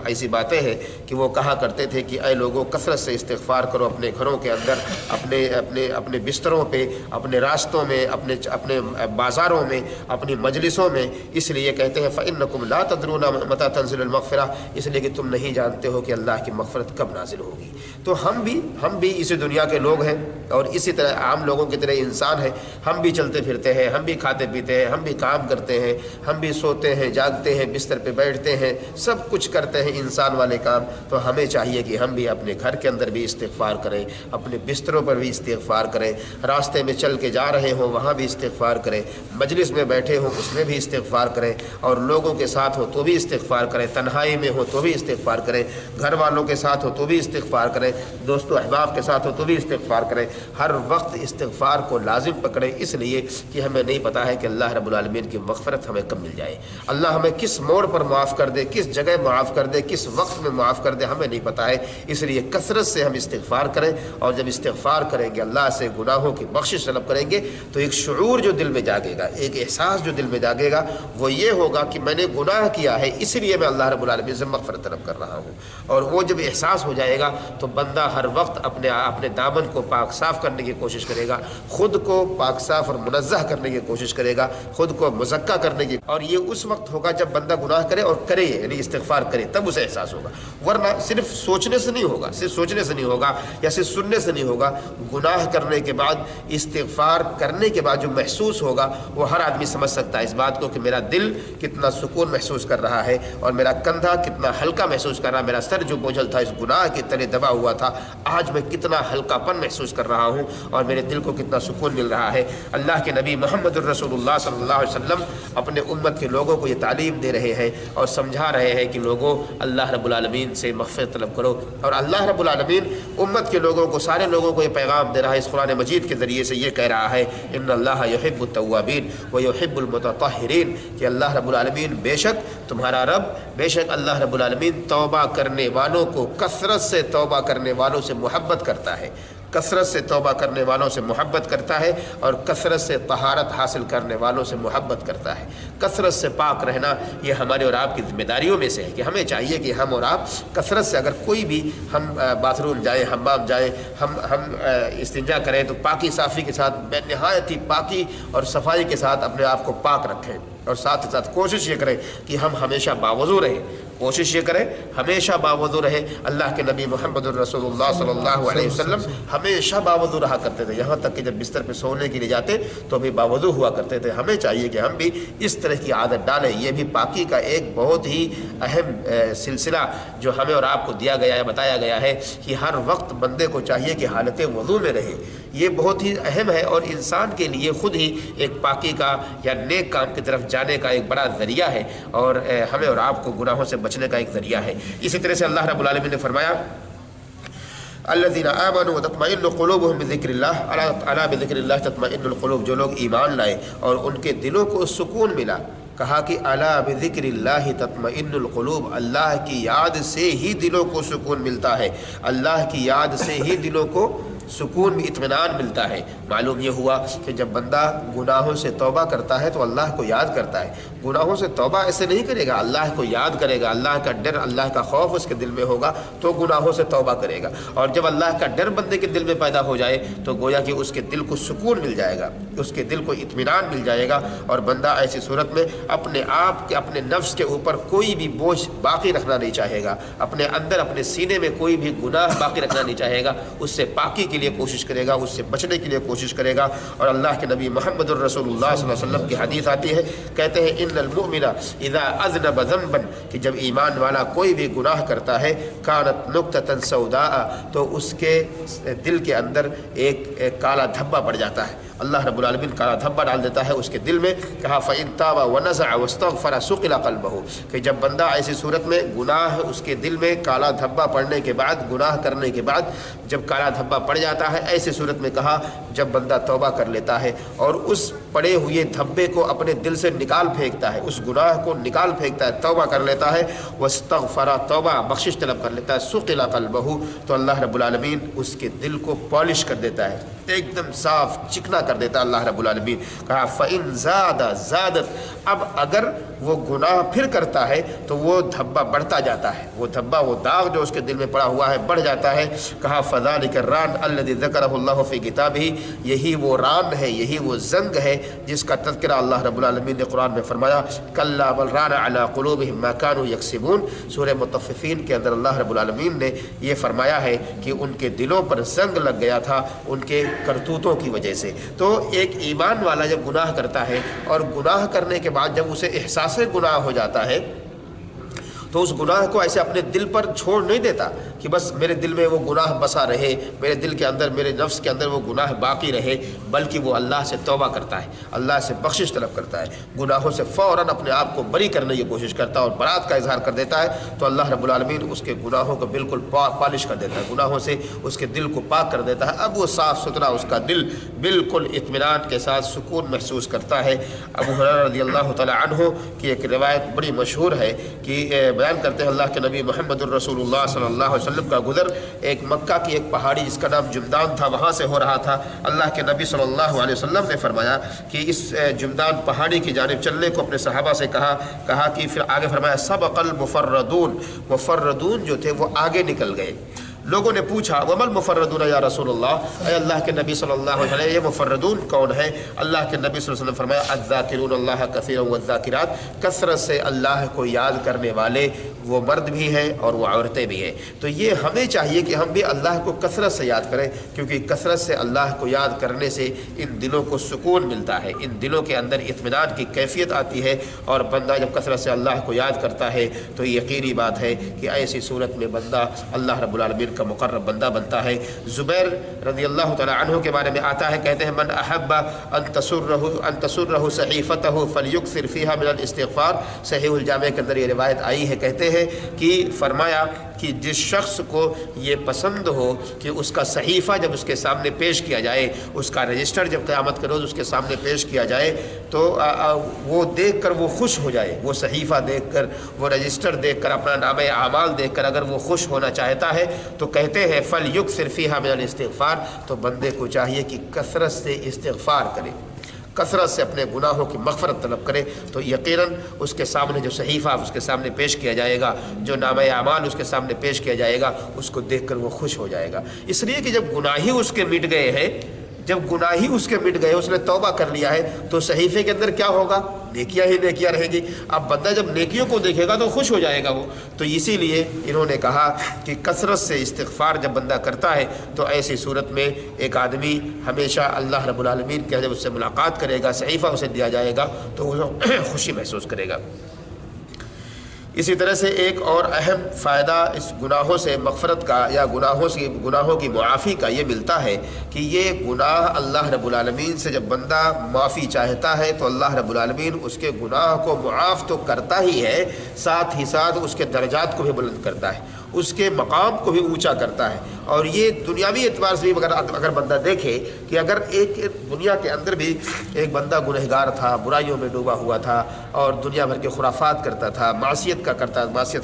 ایسی باتیں ہیں کہ وہ کہا کرتے تھے کہ اے لوگوں کثرت سے استغفار کرو، اپنے گھروں کے اندر، اپنے بستروں پہ، اپنے راستوں میں، اپنے بازاروں میں، اپنی مجلسوں میں، اس لیے کہتے ہیں فَإِنَّكُمْ لَا تَدْرُونَ مَتَىٰ تَنزِلُ الْمَغْفِرَةُ، اس لیے کہ تم نہیں جانتے ہو کہ اللہ کی مغفرت کب نازل ہوگی۔ تو ہم بھی اسی دنیا کے لوگ ہیں اور اسی طرح عام لوگوں کی طرح انسان ہیں، ہم بھی چلتے پھرتے ہیں، ہم بھی کھاتے پیتے ہیں، ہم بھی کام کرتے ہیں، ہم بھی سوتے ہیں، جاگتے ہیں، بستر پہ بیٹھتے ہیں، سب کچھ کرتے ہیں انسان والے کام۔ تو ہمیں چاہیے کہ ہم بھی اپنے گھر کے اندر بھی استغفار کریں، اپنے بستروں پر بھی استغفار کریں، راستے میں چل کے جا رہے ہوں وہاں بھی استغفار کریں، مجلس میں بیٹھے ہوں اس میں بھی استغفار کریں، اور لوگوں کے ساتھ ہو تو بھی استغفار کریں، تنہائی میں ہو تو بھی استغفار کریں، گھر والوں کے ساتھ ہو تو بھی استغفار کریں، دوست و احباب کے ساتھ ہو تو بھی استغفار کریں۔ ہر وقت استغفار کو لازم پکڑیں، اس لیے کہ ہمیں نہیں پتہ ہے کہ اللہ رب العالمین کی مغفرت ہمیں کب مل جائے، اللہ ہمیں کس موڑ پر معاف کر دے، کس جگہ معاف کر دے، کس وقت میں معاف کر دے، ہمیں نہیں پتہ ہے۔ اس لیے کثرت سے ہم استغفار کریں، اور جب استغفار کریں گے، اللہ سے گناہوں کی بخشش طلب کریں گے، تو ایک شعور جو دل میں جاگے گا، ایک احساس جو دل میں جاگے گا، وہ یہ ہوگا کہ میں نے گناہ کیا ہے، اس لیے میں اللہ رب العالمین سے مغفرت طلب کر رہا ہوں۔ اور وہ جب احساس ہو جائے گا تو بندہ ہر وقت اپنے دامن کو پاک صاف کرنے کی کوشش کرے گا، خود کو پاک صاف اور منزہ کرنے کی کوشش کرے گا، خود کو مزکہ کرنے کی، اور یہ اس وقت ہوگا جب بندہ گناہ کرے اور کرے، یعنی استغفار کرے، تب اسے احساس ہوگا، ورنہ صرف سوچنے سے نہیں ہوگا، صرف سوچنے سے نہیں ہوگا یا صرف سننے سے نہیں ہوگا۔ گناہ کرنے کے بعد، استغفار کرنے کے بعد جو محسوس ہوگا وہ ہر آدمی سمجھ سکتا ہے اس بات کو کہ میرا دل کتنا سکون محسوس کر رہا ہے، اور میرا کندھا کتنا ہلکا محسوس کر رہا ہے، میرا سر جو بوجھل تھا اس گناہ کے تلے دبا ہوا تھا، آج میں کتنا ہلکا پن محسوس کر رہا ہوں، اور میرے دل کو کتنا سکون مل رہا ہے۔ اللہ کے نبی محمد الرسول اللہ صلی اللہ علیہ وسلم اپنے امت کے لوگوں کو یہ تعلیم دے رہے ہیں اور سمجھا رہے ہیں کہ لوگوں اللہ رب العالمین سے مغفرت طلب کرو، اور اللہ رب العالمین امت کے لوگوں کو، سارے لوگوں کو یہ پیغام دے رہا ہے اس قرآن مجید کے ذریعے سے، یہ کہہ رہا ہے ان اللہ یحب التوابین ویحب المتطہرین، کہ اللہ رب العالمین بے شک تمہارا رب، بے شک اللہ رب العالمین توبہ کرنے والوں کو، کثرت سے توبہ کرنے والوں سے محبت کرتا ہے، کثرت سے توبہ کرنے والوں سے محبت کرتا ہے، اور کثرت سے طہارت حاصل کرنے والوں سے محبت کرتا ہے۔ کثرت سے پاک رہنا یہ ہمارے اور آپ کی ذمہ داریوں میں سے ہے کہ ہمیں چاہیے کہ ہم اور آپ کثرت سے، اگر کوئی بھی ہم باتھ روم جائیں، حمام جائیں، ہم استنجا کریں تو پاکی صافی کے ساتھ، بے نہایت ہی پاکی اور صفائی کے ساتھ اپنے آپ کو پاک رکھیں، اور ساتھ ہی ساتھ کوشش یہ کریں کہ ہم ہمیشہ باوضو رہیں، کوشش یہ کریں ہمیشہ باوضو رہے۔ اللہ کے نبی محمد الرسول اللہ صلی اللہ علیہ وسلم ہمیشہ باوضو رہا کرتے تھے، یہاں تک کہ جب بستر پہ سونے کے لیے جاتے تو بھی باوضو ہوا کرتے تھے۔ ہمیں چاہیے کہ ہم بھی اس طرح کی عادت ڈالیں، یہ بھی پاکی کا ایک بہت ہی اہم سلسلہ جو ہمیں اور آپ کو دیا گیا ہے، بتایا گیا ہے کہ ہر وقت بندے کو چاہیے کہ حالت وضو میں رہے، یہ بہت ہی اہم ہے، اور انسان کے لیے خود ہی ایک پاکی کا یا نیک کام کی طرف جانے کا ایک بڑا ذریعہ ہے، اور ہمیں اور آپ کو گناہوں سے بچنے کا ایک ذریعہ ہے۔ اسی طرح سے اللہ رب العالمین نے فرمایا الذین آمنوا وتطمئن قلوبهم بذکر اللہ، الا بذکر اللہ تطمئن القلوب، جو لوگ ایمان لائے اور ان کے دلوں کو سکون ملا، کہا کہ الا بذکراللہ تطمئن القلوب، اللہ کی یاد سے ہی دلوں کو سکون ملتا ہے، اللہ کی یاد سے ہی دلوں کو سکون اطمینان ملتا ہے۔ معلوم یہ ہوا کہ جب بندہ گناہوں سے توبہ کرتا ہے تو اللہ کو یاد کرتا ہے، گناہوں سے توبہ ایسے نہیں کرے گا، اللہ کو یاد کرے گا، اللہ کا ڈر، اللہ کا خوف اس کے دل میں ہوگا تو گناہوں سے توبہ کرے گا۔ اور جب اللہ کا ڈر بندے کے دل میں پیدا ہو جائے تو گویا کہ اس کے دل کو سکون مل جائے گا، اس کے دل کو اطمینان مل جائے گا، اور بندہ ایسی صورت میں اپنے آپ کے، اپنے نفس کے اوپر کوئی بھی بوجھ باقی رکھنا نہیں چاہے گا، اپنے اندر، اپنے سینے میں کوئی بھی گناہ باقی رکھنا نہیں چاہے گا، اس سے پاکی کے لیے کوشش کرے گا، اس سے بچنے کے لیے کوشش کرے گا۔ اور اللہ کے نبی محمد الرسول اللہ صلی اللہ علیہ وسلم کی حدیث آتی ہے، کہتے ہیں ان المؤمن اذا اذنب ذنبا، کہ جب ایمان والا کوئی بھی گناہ کرتا ہے، کانت نقطۃ سوداء، تو اس کے دل کے اندر ایک کالا دھبا پڑ جاتا ہے، اللہ رب العالمین کالا دھبا ڈال دیتا ہے اس کے دل میں۔ کہا فإن تاب ونزع واستغفر سقل قلبه، کہ جب بندہ ایسی صورت میں گناہ اس کے دل میں کالا دھبا پڑنے کے بعد، گناہ کرنے کے بعد جب کالا دھبا پڑ جاتا ہے، ایسی صورت میں کہا جب بندہ توبہ کر لیتا ہے اور اس پڑے ہوئے دھبے کو اپنے دل سے نکال پھینکتا ہے، اس گناہ کو نکال پھینکتا ہے، توبہ کر لیتا ہے، واستغفر، توبہ بخشش طلب کر لیتا ہے، سقل قلبه، تو اللہ رب العالمین اس کے دل کو پالش کر دیتا ہے، ایک دم صاف چکنا کر دیتا ہے اللہ رب العالمین۔ کہا فإن زاد زادت، اب اگر وہ گناہ پھر کرتا ہے تو وہ دھبا بڑھتا جاتا ہے، وہ دھبا، وہ داغ جو اس کے دل میں پڑا ہوا ہے بڑھ جاتا ہے۔ کہا فذلک الران الذی ذکرہ اللہ فی کتابہ، یہی وہ ران ہے، یہی وہ زنگ ہے جس کا تذکرہ اللہ رب العالمین نے قرآن میں فرمایا، کلا بل ران علی قلوبہم ما کانوا یکسبون، سورہ مطففین کے اندر اللہ رب العالمین نے یہ فرمایا ہے کہ ان کے دلوں پر زنگ لگ گیا تھا ان کے کرتوتوں کی وجہ سے۔ تو ایک ایمان والا جب گناہ کرتا ہے اور گناہ کرنے کے بعد جب اسے احساس گناہ ہو جاتا ہے تو اس گناہ کو ایسے اپنے دل پر چھوڑ نہیں دیتا کہ بس میرے دل میں وہ گناہ بسا رہے، میرے دل کے اندر، میرے نفس کے اندر وہ گناہ باقی رہے، بلکہ وہ اللہ سے توبہ کرتا ہے، اللہ سے بخشش طلب کرتا ہے، گناہوں سے فوراً اپنے آپ کو بری کرنے کی کوشش کرتا ہے اور برات کا اظہار کر دیتا ہے، تو اللہ رب العالمین اس کے گناہوں کو بالکل پالش کر دیتا ہے، گناہوں سے اس کے دل کو پاک کر دیتا ہے۔ اب وہ صاف ستھرا، اس کا دل بالکل اطمینان کے ساتھ سکون محسوس کرتا ہے۔ ابو ہریرہ رضی اللہ تعالیٰ عنہ کی ایک روایت بڑی مشہور ہے کہ بیان کرتے ہیں اللہ کے نبی محمد الرسول اللہ صلی اللہ علیہ وسلم کا گزر ایک مکہ کی ایک پہاڑی جس کا نام جمدان تھا، وہاں سے ہو رہا تھا۔ اللہ کے نبی صلی اللہ علیہ وسلم نے فرمایا کہ اس جمدان پہاڑی کی جانب چلنے کو اپنے صحابہ سے کہا کہ پھر آگے فرمایا سبق المفردون، مفردون جو تھے وہ آگے نکل گئے۔ لوگوں نے پوچھا وما المفردون یا رسول اللہ، اے اللہ کے نبی صلی اللہ علیہ وسلم یہ مفردون کون ہے؟ اللہ کے نبی صلی اللہ علیہ وسلم فرمایا الذاکرون اللہ کثیرا والذاکرات، کثرت سے اللہ کو یاد کرنے والے وہ مرد بھی ہیں اور وہ عورتیں بھی ہیں۔ تو یہ ہمیں چاہیے کہ ہم بھی اللہ کو کثرت سے یاد کریں، کیونکہ کثرت سے اللہ کو یاد کرنے سے ان دلوں کو سکون ملتا ہے، ان دلوں کے اندر اطمینان کی کیفیت آتی ہے، اور بندہ جب کثرت سے اللہ کو یاد کرتا ہے تو یقینی بات ہے کہ ایسی صورت میں بندہ اللہ رب العالمین کا مقرب بندہ بنتا ہے۔ زبیر رضی اللہ تعالیٰ عنہ کے بارے میں آتا ہے، کہتے ہیں من احب ان تسرہ صحیفتہ فلیکثر فیہا من الاستغفار، صحیح الجامع کے اندر یہ روایت آئی ہے، کہتے ہیں کہ فرمایا کہ جس شخص کو یہ پسند ہو کہ اس کا صحیفہ جب اس کے سامنے پیش کیا جائے، اس کا رجسٹر جب قیامت کے روز اس کے سامنے پیش کیا جائے تو وہ دیکھ کر وہ خوش ہو جائے، وہ صحیفہ دیکھ کر، وہ رجسٹر دیکھ کر، اپنا نامہ اعمال دیکھ کر اگر وہ خوش ہونا چاہتا ہے تو کہتے ہیں فلیکثر فیہا من الاستغفار، تو بندے کو چاہیے کہ کثرت سے استغفار کرے، کثرت سے اپنے گناہوں کی مغفرت طلب کرے، تو یقیناً اس کے سامنے جو صحیفہ اس کے سامنے پیش کیا جائے گا، جو نامہ اعمال اس کے سامنے پیش کیا جائے گا، اس کو دیکھ کر وہ خوش ہو جائے گا۔ اس لیے کہ جب گناہ ہی اس کے مٹ گئے ہیں، جب گناہ ہی اس کے مٹ گئے، اس نے توبہ کر لیا ہے، تو صحیفے کے اندر کیا ہوگا؟ نیکیاں ہی نیکیاں رہیں گی۔ اب بندہ جب نیکیوں کو دیکھے گا تو خوش ہو جائے گا وہ، تو اسی لیے انہوں نے کہا کہ کثرت سے استغفار جب بندہ کرتا ہے تو ایسی صورت میں ایک آدمی ہمیشہ اللہ رب العالمین کے جب اس سے ملاقات کرے گا، صحیفہ اسے دیا جائے گا تو وہ خوشی محسوس کرے گا۔ اسی طرح سے ایک اور اہم فائدہ اس گناہوں سے مغفرت کا یا گناہوں کی معافی کا یہ ملتا ہے کہ یہ گناہ اللہ رب العالمین سے جب بندہ معافی چاہتا ہے تو اللہ رب العالمین اس کے گناہ کو معاف تو کرتا ہی ہے، ساتھ ہی ساتھ اس کے درجات کو بھی بلند کرتا ہے، اس کے مقام کو بھی اونچا کرتا ہے۔ اور یہ دنیاوی اعتبار سے بھی اگر بندہ دیکھے کہ اگر ایک دنیا کے اندر بھی ایک بندہ گنہگار تھا، برائیوں میں ڈوبا ہوا تھا اور دنیا بھر کے خرافات کرتا تھا، معصیت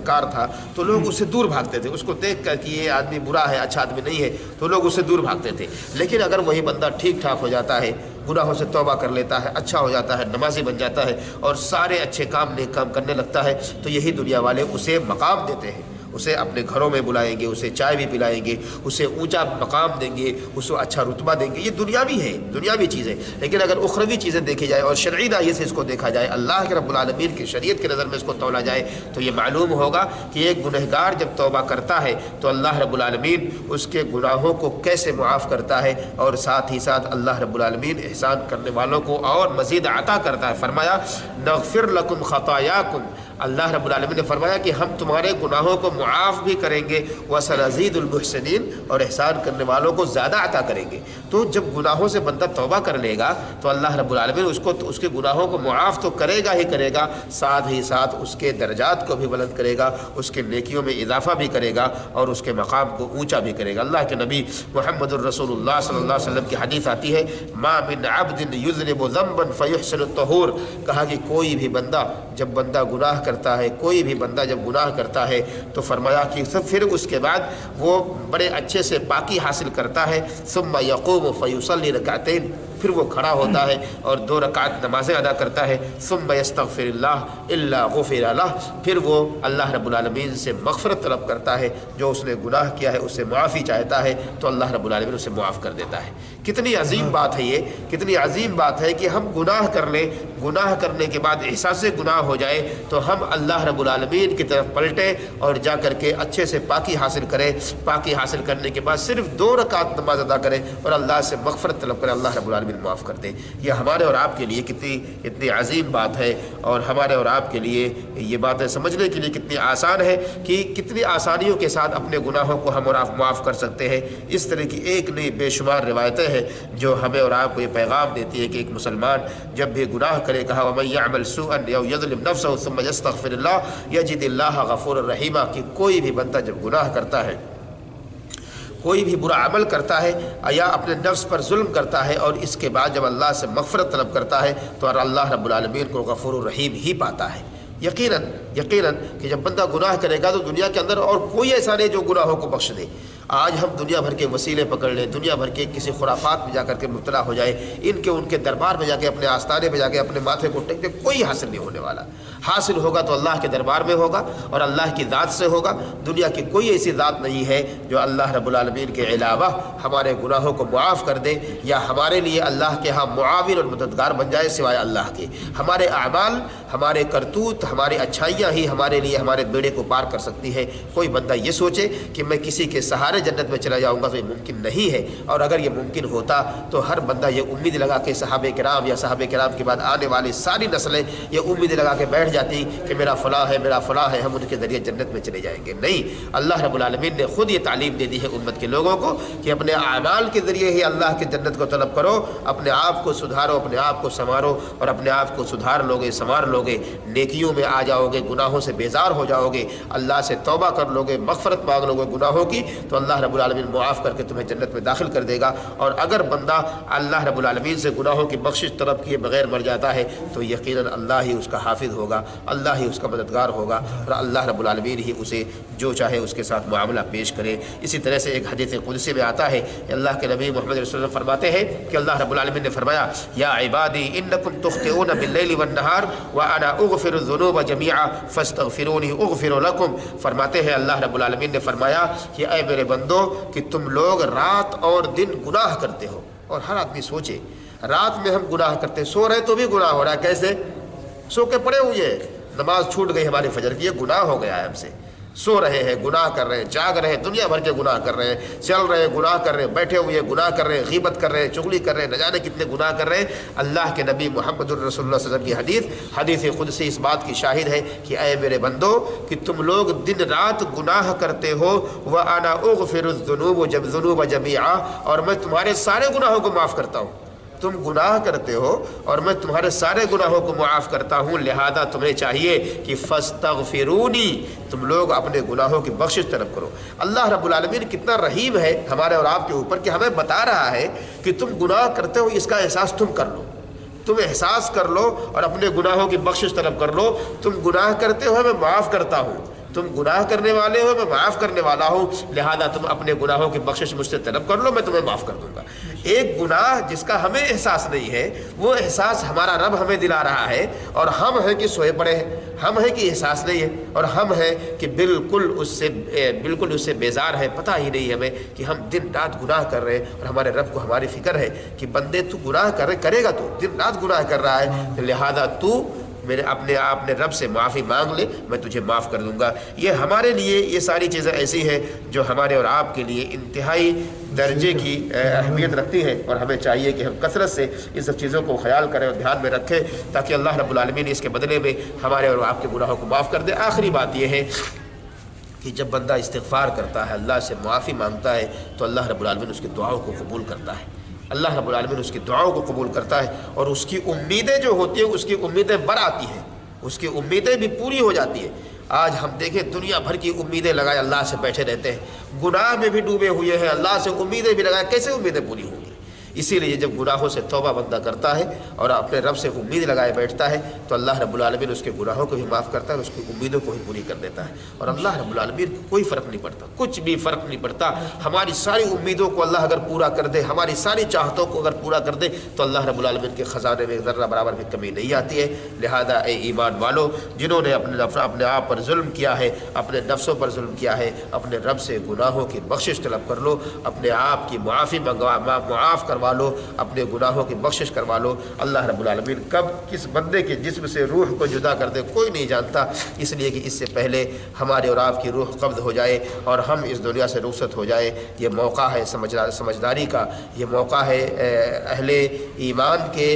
کار تھا، تو لوگ اس سے دور بھاگتے تھے، اس کو دیکھ کر کہ یہ آدمی برا ہے، اچھا آدمی نہیں ہے، تو لوگ اس سے دور بھاگتے تھے۔ لیکن اگر وہی بندہ ٹھیک ٹھاک ہو جاتا ہے، گناہوں سے توبہ کر لیتا ہے، اچھا ہو جاتا ہے، نمازی بن جاتا ہے اور سارے اچھے کام نیک کام کرنے لگتا ہے، تو یہی دنیا والے اسے مقام دیتے ہیں، اسے اپنے گھروں میں بلائیں گے، اسے چائے بھی پلائیں گے، اسے اونچا مقام دیں گے، اسے اچھا رتبہ دیں گے۔ یہ دنیاوی ہے، دنیاوی چیزیں۔ لیکن اگر اخروی چیزیں دیکھی جائے اور شرعی دائیں سے اس کو دیکھا جائے، اللہ کے رب العالمین کی شریعت کی نظر میں اس کو تولا جائے، تو یہ معلوم ہوگا کہ ایک گنہگار جب توبہ کرتا ہے تو اللہ رب العالمین اس کے گناہوں کو کیسے معاف کرتا ہے، اور ساتھ ہی ساتھ اللہ رب العالمین احسان کرنے والوں کو اور مزید عطا کرتا ہے۔ فرمایا نغفر لکم خطایاکم، اللہ رب العالمین نے فرمایا کہ ہم تمہارے گناہوں کو معاف بھی کریں گے، وَسَنَزِيدُ الْمُحْسِنِينَ، اور احسان کرنے والوں کو زیادہ عطا کریں گے۔ تو جب گناہوں سے بندہ توبہ کر لے گا تو اللہ رب العالمین اس کے گناہوں کو معاف تو کرے گا ہی کرے گا، ساتھ ہی ساتھ اس کے درجات کو بھی بلند کرے گا، اس کے نیکیوں میں اضافہ بھی کرے گا اور اس کے مقام کو اونچا بھی کرے گا۔ اللہ کے نبی محمد الرسول اللہ صلی اللہ علیہ وسلم کی حدیث آتی ہے، مَا مِنْ عَبْدٍ يُذْنِبُ ذَنْبًا فَيُحْسِنُ الطَّهُورَ، کہا کہ کوئی بھی بندہ جب بندہ گناہ کرتا ہے، کوئی بھی بندہ جب گناہ کرتا ہے تو فرمایا کہ پھر اس کے بعد وہ بڑے اچھے سے پاکی حاصل کرتا ہے، ثم یقوم فیصلی رکعتین، پھر وہ کھڑا ہوتا ہے اور 2 رکعت نمازیں ادا کرتا ہے، ثم یستغفر اللہ الا غفر لہ، پھر وہ اللہ رب العالمین سے مغفرت طلب کرتا ہے، جو اس نے گناہ کیا ہے اس سے معافی چاہتا ہے تو اللہ رب العالمین اسے معاف کر دیتا ہے۔ کتنی عظیم بات ہے یہ، کتنی عظیم بات ہے کہ ہم گناہ کر لیں، گناہ کرنے کے بعد احساس گناہ ہو جائے تو ہم اللہ رب العالمین کی طرف پلٹیں اور جا کر کے اچھے سے پاکی حاصل کریں، پاکی حاصل کرنے کے بعد صرف 2 رکعت نماز ادا کریں اور اللہ سے مغفرت طلب کریں، اللہ رب العالمین معاف کر دیں۔ یہ ہمارے اور آپ کے لیے اتنی عظیم بات ہے، اور ہمارے اور آپ کے لیے یہ باتیں سمجھنے کے لیے کتنی آسان ہے کہ کتنی آسانیوں کے ساتھ اپنے گناہوں کو ہم اور آپ معاف کر سکتے ہیں۔ اس طرح کی ایک نہیں بے شمار روایتیں ہیں جو ہمیں اور آپ کو یہ پیغام دیتی ہے کہ ایک مسلمان جب بھی گناہ کرے، کہا وَمَن يَعْمَلْ سُوءًا أَوْ يَظْلِمْ نَفْسَهُ ثُمَّ يَسْتَغْفِرِ اللَّهَ يَجِدِ اللَّهَ غَفُورًا رَحِيمًا، کہ کوئی بھی بندہ جب گناہ کرتا ہے، کوئی بھی برا عمل کرتا ہے یا اپنے نفس پر ظلم کرتا ہے اور اس کے بعد جب اللہ سے مغفرت طلب کرتا ہے تو اللہ رب العالمین کو غفور الرحیم ہی پاتا ہے۔ یقیناً کہ جب بندہ گناہ کرے گا تو دنیا کے اندر اور کوئی ایسا نہیں جو گناہوں کو بخش دے۔ آج ہم دنیا بھر کے وسیلے پکڑ لیں، دنیا بھر کے کسی خرافات میں جا کر کے مبتلا ہو جائے، ان کے دربار میں جا کے اپنے آستانے پہ جا کے اپنے ماتھے کو ٹیک دے، کوئی حاصل نہیں ہونے والا۔ حاصل ہوگا تو اللہ کے دربار میں ہوگا اور اللہ کی ذات سے ہوگا۔ دنیا کی کوئی ایسی ذات نہیں ہے جو اللہ رب العالمین کے علاوہ ہمارے گناہوں کو معاف کر دے یا ہمارے لیے اللہ کے ہاں معاون اور مددگار بن جائے سوائے اللہ کے۔ ہمارے اعمال، ہمارے کرتوت، ہماری اچھائیاں ہی ہمارے لیے ہمارے بیڑے کو پار کر سکتی ہے۔ کوئی بندہ یہ سوچے کہ میں کسی کے سہارے جنت میں چلا جاؤں گا تو یہ ممکن نہیں ہے، اور اگر یہ ممکن ہوتا تو ہر بندہ یہ امید لگا کے صحابہ کرام یا صحابہ کرام کے بعد آنے والی ساری نسلیں یہ امید لگا کے بیٹھ جاتی کہ میرا فلاں ہے، میرا فلاں ہے، ہم ان کے ذریعے جنت میں چلے جائیں گے۔ نہیں، اللہ رب العالمین نے خود یہ تعلیم دے دی ہے امت کے لوگوں کو کہ اپنے اعمال کے ذریعے ہی اللہ کی جنت کو طلب کرو، اپنے آپ کو سدھارو، اپنے آپ کو سنوارو، اور اپنے آپ کو سدھار لوگے، سنوار لوگے، نیکیوں میں آ جاؤ گے، گناہوں سے بیزار ہو جاؤ گے، اللہ سے توبہ کر لو گے، مغفرت مانگ لو گے گناہوں کی، تو اللہ رب العالمین معاف کر کے تمہیں جنت میں داخل کر دے گا۔ اور اگر بندہ اللہ رب العالمین سے گناہوں کی بخشش طلب کیے بغیر مر جاتا ہے تو یقیناً اللہ ہی اس کا حافظ ہوگا، اللہ ہی اس کا مددگار ہوگا، اور اللہ رب العالمین ہی اسے جو چاہے اس کے ساتھ معاملہ پیش کرے۔ اسی طرح سے ایک حدیث قدسی میں آتا ہے کہ اللہ کے نبی محمد رسول اللہ فرماتے ہیں کہ اللہ رب العالمین نے فرمایا یا عبادی انکم تخطئون باللیل والنہار وانا اغفر الذنوب جميعا فاستغفرونی اغفر لکم۔ فرماتے ہیں اللہ رب العالمین نے فرمایا کہ اے میرے بندو کہ تم لوگ رات اور دن گناہ کرتے ہو، اور ہر آدمی سوچے رات میں ہم گناہ کرتے، سو رہے تو بھی گناہ ہو رہا ہے، کیسے؟ سو کے پڑے ہوئے، نماز چھوٹ گئی ہماری فجر کی، یہ گناہ ہو گیا ہے ہم سے۔ سو رہے ہیں، گناہ کر رہے ہیں، جاگ رہے ہیں، دنیا بھر کے گناہ کر رہے ہیں، چل رہے ہیں گناہ کر رہے ہیں، بیٹھے ہوئے گناہ کر رہے ہیں، غیبت کر رہے ہیں، چغلی کر رہے ہیں، نہ جانے کتنے گناہ کر رہے ہیں۔ اللہ کے نبی محمد الرسول اللہ صلی اللہ علیہ وسلم کی حدیث قدسی اس بات کی شاہد ہے کہ اے میرے بندو کہ تم لوگ دن رات گناہ کرتے ہو، وَأَنَا أُغْفِرُ الذُّنُوبَ جَمِيعًا، اور میں تمہارے سارے گناہوں کو معاف کرتا ہوں۔ تم گناہ کرتے ہو اور میں تمہارے سارے گناہوں کو معاف کرتا ہوں، لہذا تمہیں چاہیے کہ فاستغفرونی، تم لوگ اپنے گناہوں کی بخشش طلب کرو۔ اللہ رب العالمین کتنا رحیم ہے ہمارے اور آپ کے اوپر کہ ہمیں بتا رہا ہے کہ تم گناہ کرتے ہو، اس کا احساس تم کر لو، تم احساس کر لو اور اپنے گناہوں کی بخشش طلب کر لو۔ تم گناہ کرتے ہو، میں معاف کرتا ہوں، تم گناہ کرنے والے ہو، میں معاف کرنے والا ہوں، لہذا تم اپنے گناہوں کی بخشش مجھ سے طلب کر لو، میں تمہیں معاف کر دوں گا۔ ایک گناہ جس کا ہمیں احساس نہیں ہے، وہ احساس ہمارا رب ہمیں دلا رہا ہے، اور ہم ہیں کہ سوئے پڑے ہیں، ہم ہیں کہ احساس نہیں ہے، اور ہم ہیں کہ بالکل اس سے بیزار ہے، پتہ ہی نہیں ہمیں کہ ہم دن رات گناہ کر رہے ہیں، اور ہمارے رب کو ہماری فکر ہے کہ بندے تو گناہ کرے گا، تو دن رات گناہ کر رہا ہے، لہذا تو اپنے رب سے معافی مانگ لے، میں تجھے معاف کر دوں گا۔ یہ ہمارے لیے یہ ساری چیزیں ایسی ہیں جو ہمارے اور آپ کے لیے انتہائی درجے کی اہمیت رکھتی ہیں، اور ہمیں چاہیے کہ ہم کثرت سے ان سب چیزوں کو خیال کریں اور دھیان میں رکھیں، تاکہ اللہ رب العالمین اس کے بدلے میں ہمارے اور آپ کے گناہوں کو معاف کر دے۔ آخری بات یہ ہے کہ جب بندہ استغفار کرتا ہے، اللہ سے معافی مانگتا ہے، تو اللہ رب العالمین اس کی دعاؤں کو قبول کرتا ہے، اللہ رب العالمین اس کی دعاؤں کو قبول کرتا ہے، اور اس کی امیدیں جو ہوتی ہیں، اس کی امیدیں بر آتی ہیں، اس کی امیدیں بھی پوری ہو جاتی ہیں۔ آج ہم دیکھیں دنیا بھر کی امیدیں لگائے اللہ سے بیٹھے رہتے ہیں، گناہ میں بھی ڈوبے ہوئے ہیں، اللہ سے امیدیں بھی لگائے، کیسے امیدیں پوری ہوں گی؟ اسی لیے جب گناہوں سے توبہ بندہ کرتا ہے اور اپنے رب سے امید لگائے بیٹھتا ہے، تو اللہ رب العالمین اس کے گناہوں کو بھی معاف کرتا ہے اور اس کی امیدوں کو بھی پوری کر دیتا ہے، اور اللہ رب العالمین کو کوئی فرق نہیں پڑتا، کچھ بھی فرق نہیں پڑتا۔ ہماری ساری امیدوں کو اللہ اگر پورا کر دے، ہماری ساری چاہتوں کو اگر پورا کر دے، تو اللہ رب العالمین کے خزانے میں ذرہ برابر بھی کمی نہیں آتی ہے۔ لہذا اے ایمان والو، جنہوں نے اپنے آپ پر ظلم کیا ہے، اپنے نفسوں پر ظلم کیا ہے، اپنے رب سے گناہوں کی بخشش طلب کر لو، اپنے آپ کی معاف کروا لو، اپنے گناہوں کی بخشش کروا لو۔ اللہ رب العالمین کب کس بندے کے جسم سے روح کو جدا کر دے کوئی نہیں جانتا، اس لیے کہ اس سے پہلے ہمارے اور آپ کی روح قبض ہو جائے اور ہم اس دنیا سے رخصت ہو جائے۔ یہ موقع ہے سمجھداری کا، یہ موقع ہے اہل ایمان کے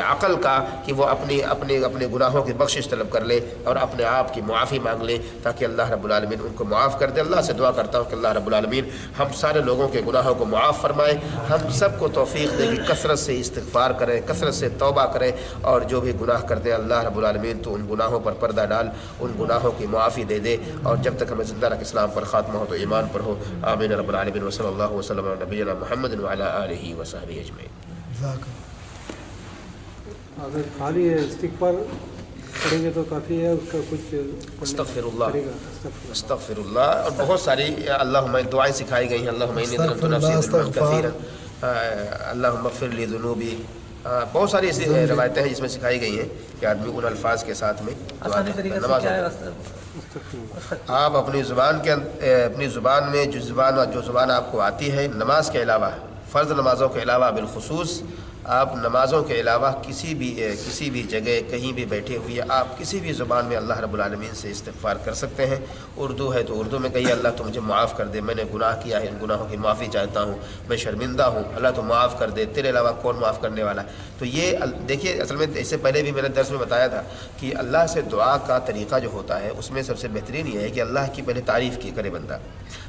عقل کا، کہ وہ اپنے گناہوں کی بخشش طلب کر لے اور اپنے آپ کی معافی مانگ لے، تاکہ اللہ رب العالمین ان کو معاف کر دے۔ اللہ سے دعا کرتا ہوں کہ اللہ رب العالمین ہم سارے لوگوں کے گناہوں کو معاف فرمائے، ہم سب کو توفیق دے کہ کثرت سے استغفار کریں، کثرت سے توبہ کریں، اور جو بھی گناہ کرتے ہیں اللہ رب العالمین تو ان گناہوں پر پردہ ڈال، ان گناہوں کی معافی دے دے، اور جب تک ہمیں زندہ رکھ اسلام پر خاتمہ ہو تو ایمان پر ہو۔ آمین رب العالمین، وصلی اللہ وسلم علی نبینا محمد وعلی آلہ وصحبہ اجمعین۔ اگر خالی استغفار کریں گے تو کافی ہے، اس کا کچھ استغفر اللہ، استغفر اللہ، اور بہت ساری اللہم دعائیں سکھائی گئی ہیں۔ اللہم انی ظلمت نفسی ظلما کثیرا، اللہم اغفر لی ذنوبی، بہت ساری ایسی روایتیں ہیں جس میں سکھائی گئی ہیں کہ آدمی ان الفاظ کے ساتھ میں نماز آپ اپنی زبان میں جو زبان آپ کو آتی ہے، نماز کے علاوہ، فرض نمازوں کے علاوہ بالخصوص آپ نمازوں کے علاوہ کسی بھی جگہ کہیں بھی بیٹھے ہوئے آپ کسی بھی زبان میں اللہ رب العالمین سے استغفار کر سکتے ہیں۔ اردو ہے تو اردو میں کہیے اللہ تو مجھے معاف کر دے، میں نے گناہ کیا ہے، ان گناہوں کی معافی چاہتا ہوں، میں شرمندہ ہوں، اللہ تو معاف کر دے، تیرے علاوہ کون معاف کرنے والا ہے۔ تو یہ دیکھیے، اصل میں اس سے پہلے بھی میں نے درس میں بتایا تھا کہ اللہ سے دعا کا طریقہ جو ہوتا ہے اس میں سب سے بہترین یہ ہے کہ اللہ کی پہلے تعریف کی کرے بندہ،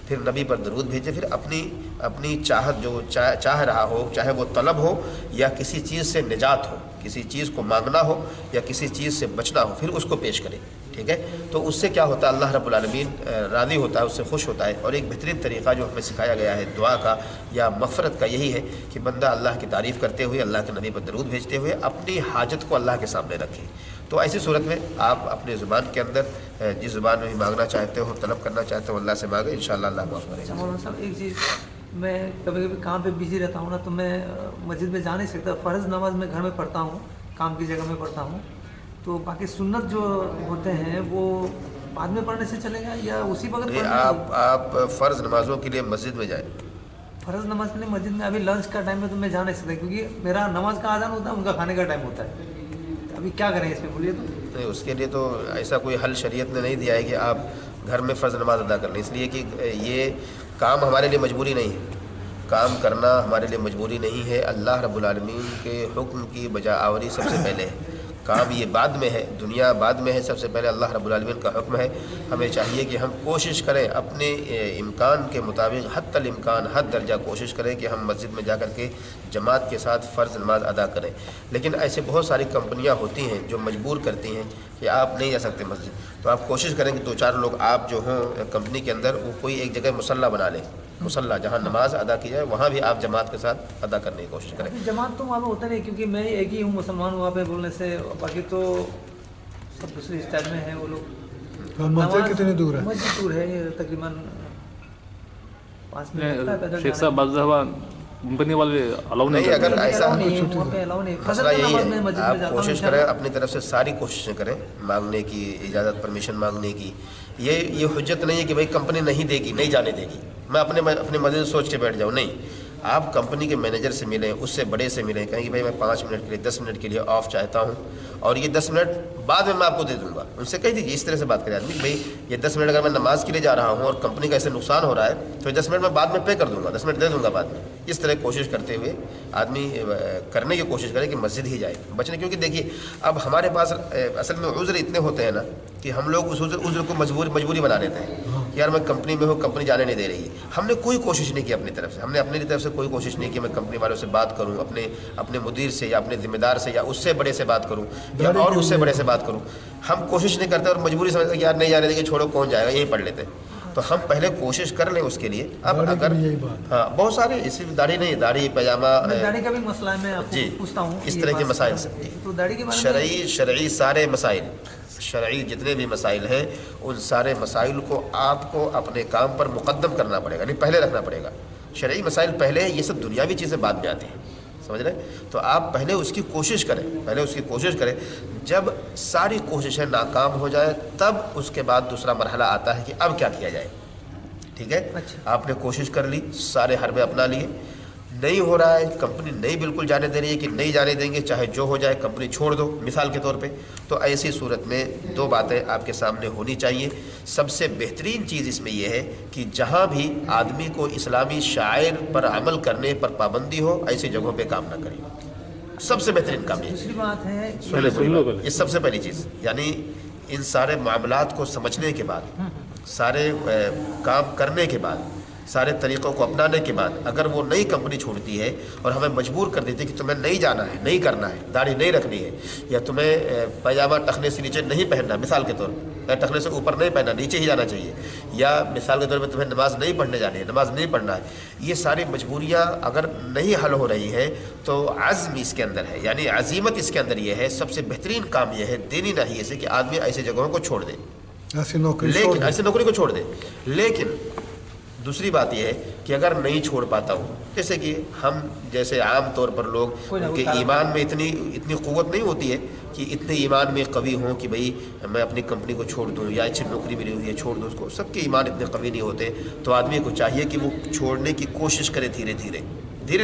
پھر نبی پر درود بھیجے، پھر اپنی چاہت جو چاہ رہا ہو، چاہے وہ طلب ہو یا کسی چیز سے نجات ہو، کسی چیز کو مانگنا ہو یا کسی چیز سے بچنا ہو، پھر اس کو پیش کرے، ٹھیک ہے؟ تو اس سے کیا ہوتا ہے، اللہ رب العالمین راضی ہوتا ہے، اس سے خوش ہوتا ہے۔ اور ایک بہترین طریقہ جو ہمیں سکھایا گیا ہے دعا کا یا مغفرت کا یہی ہے کہ بندہ اللہ کی تعریف کرتے ہوئے، اللہ کے نبی پر درود بھیجتے ہوئے اپنی حاجت کو اللہ کے سامنے رکھے۔ تو ایسی صورت میں آپ اپنی زبان کے اندر جس زبان میں بھی مانگنا چاہتے ہو، طلب کرنا چاہتے ہو، اللہ سے مانگے، انشاءاللہ اللہ معاف کرے گا۔ مولانا صاحب ایک چیز، میں کبھی کبھی کام پہ بزی رہتا ہوں نا، تو میں مسجد میں جا نہیں سکتا، فرض نماز میں گھر میں پڑھتا ہوں، کام کی جگہ میں پڑھتا ہوں، تو باقی سنت جو ہوتے ہیں وہ بعد میں پڑھنے سے چلے گا یا اسی وقت؟ آپ فرض نمازوں کے لیے مسجد میں جائیں۔ فرض نماز کے لیے مسجد میں ابھی لنچ کا ٹائم میں تو میں جا نہیں سکتا، کیونکہ میرا نماز کا اذان ہوتا ہے، ان کا کھانے کا ٹائم ہوتا ہے، ابھی کیا کریں اس پہ بولیے تو؟ نہیں، اس کے لیے تو ایسا کوئی حل شریعت نے نہیں دیا ہے کہ آپ گھر میں فرض نماز ادا کر لیں، اس لیے کہ یہ کام ہمارے لیے مجبوری نہیں ہے، کام کرنا ہمارے لیے مجبوری نہیں ہے، اللہ رب العالمین کے حکم کی بجا آوری سب سے پہلے ہے۔ کام یہ بعد میں ہے، دنیا بعد میں ہے، سب سے پہلے اللہ رب العالمین کا حکم ہے. ہمیں چاہیے کہ ہم کوشش کریں اپنے امکان کے مطابق، حتی الامکان حد درجہ کوشش کریں کہ ہم مسجد میں جا کر کے جماعت کے ساتھ فرض نماز ادا کریں. لیکن ایسے بہت ساری کمپنیاں ہوتی ہیں جو مجبور کرتی ہیں کہ آپ نہیں جا سکتے مسجد، تو آپ کوشش کریں کہ 2-4 لوگ آپ جو ہوں کمپنی کے اندر، وہ کوئی ایک جگہ مصلی بنا لیں، مصلی جہاں نماز ادا کی جائے، وہاں بھی آپ جماعت کے ساتھ ادا کرنے کی کوشش کریں. جماعت تو وہاں پہ ہوتا نہیں، کیونکہ میں ایک ہی ہوں مسلمان وہاں پہ بولنے سے، باقی تو سب دوسرے اسٹائل میں ہیں وہ لوگ. مسجد کتنی دور ہے؟ مسجد دور ہے، یہ تقریباً 5 منٹ. شیخ صاحب بعض دفعہ کمپنی والے الاؤ نہیں نہیں، اگر ایسا مسئلہ یہی ہے، آپ کوشش کریں اپنی طرف سے ساری کوششیں کریں مانگنے کی، اجازت پرمیشن مانگنے کی. یہ حجت نہیں ہے کہ بھائی کمپنی نہیں دے گی، نہیں جانے دے گی، میں اپنے مزید سوچ کے بیٹھ جاؤں. نہیں، آپ کمپنی کے مینیجر سے ملیں، اس سے بڑے سے ملیں، کہیں کہ بھائی میں 5 منٹ کے لیے 10 منٹ کے لیے آف چاہتا ہوں، اور یہ 10 منٹ بعد میں آپ کو دے دوں گا. ان سے کہہ دیجیے، اس طرح سے بات کریں آدمی، بھائی یہ 10 منٹ اگر میں نماز کے لیے جا رہا ہوں اور کمپنی کا ایسے نقصان ہو رہا ہے تو یہ 10 منٹ میں بعد میں پے کر دوں گا، 10 منٹ دے دوں گا بعد میں. اس طرح کوشش کرتے ہوئے آدمی کرنے کی کوشش کرے کہ مسجد ہی جائے بچنے. کیونکہ دیکھیے اب ہمارے پاس اصل میں عذر اتنے ہوتے ہیں نا کہ ہم لوگ اس عذر کو مجبوری بنا لیتے ہیں کہ یار میں کمپنی میں ہوں، کمپنی جانے نہیں دے رہی ہے. ہم نے کوئی کوشش نہیں کی اپنی طرف سے، ہم نے اپنی طرف سے کوئی کوشش نہیں کی میں کمپنی والوں سے بات کروں، اپنے مدیر سے یا اپنے ذمہ دار سے یا اس سے بڑے سے بات کروں یا اور اس سے بڑے سے بات کروں. ہم کوشش نہیں کرتے اور مجبوری سمجھتے کہ یار نہیں جانے دیں گے، چھوڑو کون جائے گا، یہی پڑھ لیتے ہیں. تو ہم پہلے کوشش کر لیں اس کے لیے. اب اگر ہاں بہت سارے اسی داڑھی نہیں، داڑھی پاجامہ، داڑھی کا بھی مسئلہ ہے، میں آپ کو پوچھتا ہوں اس طرح کے مسائل سے تو داڑھی کے بارے میں شرعی سارے مسائل، شرعی جتنے بھی مسائل ہیں ان سارے مسائل کو آپ کو اپنے کام پر مقدم کرنا پڑے گا، یعنی پہلے رکھنا پڑے گا. شرعی مسائل پہلے ہیں، یہ سب دنیاوی چیزیں بعد میں آتی ہیں، سمجھ رہے ہیں. تو آپ پہلے اس کی کوشش کریں، جب ساری کوششیں ناکام ہو جائے تب اس کے بعد دوسرا مرحلہ آتا ہے کہ اب کیا کیا جائے. ٹھیک ہے، آپ نے کوشش کر لی، سارے حربے اپنا لیے، نہیں ہو رہا ہے، کمپنی نہیں بالکل جانے دے رہی ہے کہ نہیں جانے دیں گے، چاہے جو ہو جائے کمپنی چھوڑ دو مثال کے طور پہ. تو ایسی صورت میں 2 باتیں آپ کے سامنے ہونی چاہیے. سب سے بہترین چیز اس میں یہ ہے کہ جہاں بھی آدمی کو اسلامی شعائر پر عمل کرنے پر پابندی ہو، ایسی جگہوں پہ کام نہ کریں. سب سے بہترین کام یہ دوسری بات ہے یہ سب سے پہلی چیز، یعنی ان سارے معاملات کو سمجھنے کے بعد، سارے کام کرنے کے بعد، سارے طریقوں کو اپنانے کے بعد اگر وہ نئی کمپنی چھوڑتی ہے اور ہمیں مجبور کر دیتی ہے کہ تمہیں نہیں جانا ہے، نہیں کرنا ہے، داڑھی نہیں رکھنی ہے، یا تمہیں پاجامہ ٹخنے سے نیچے نہیں پہننا، مثال کے طور پر ٹخنے سے اوپر نہیں پہننا، نیچے ہی جانا چاہیے، یا مثال کے طور پر تمہیں نماز نہیں پڑھنے جانی ہے، نماز نہیں پڑھنا ہے، یہ ساری مجبوریاں اگر نہیں حل ہو رہی ہیں تو عزم اس کے اندر ہے، یعنی عزیمت اس کے اندر یہ ہے. سب سے بہترین کام یہ ہے دینی ناحیے سے کہ آدمی ایسی جگہوں کو چھوڑ دے، ایسی نوکری کو چھوڑ دے. لیکن دوسری بات یہ ہے کہ اگر نہیں چھوڑ پاتا ہوں، جیسے کہ ہم جیسے عام طور پر لوگ ان کے ایمان میں اتنی قوت نہیں ہوتی ہے کہ اتنے ایمان میں قوی ہوں کہ بھئی میں اپنی کمپنی کو چھوڑ دوں یا اچھی نوکری ملی ہوئی ہے چھوڑ دوں اس کو، سب کے ایمان اتنے قوی نہیں ہوتے. تو آدمی کو چاہیے کہ وہ چھوڑنے کی کوشش کرے، دھیرے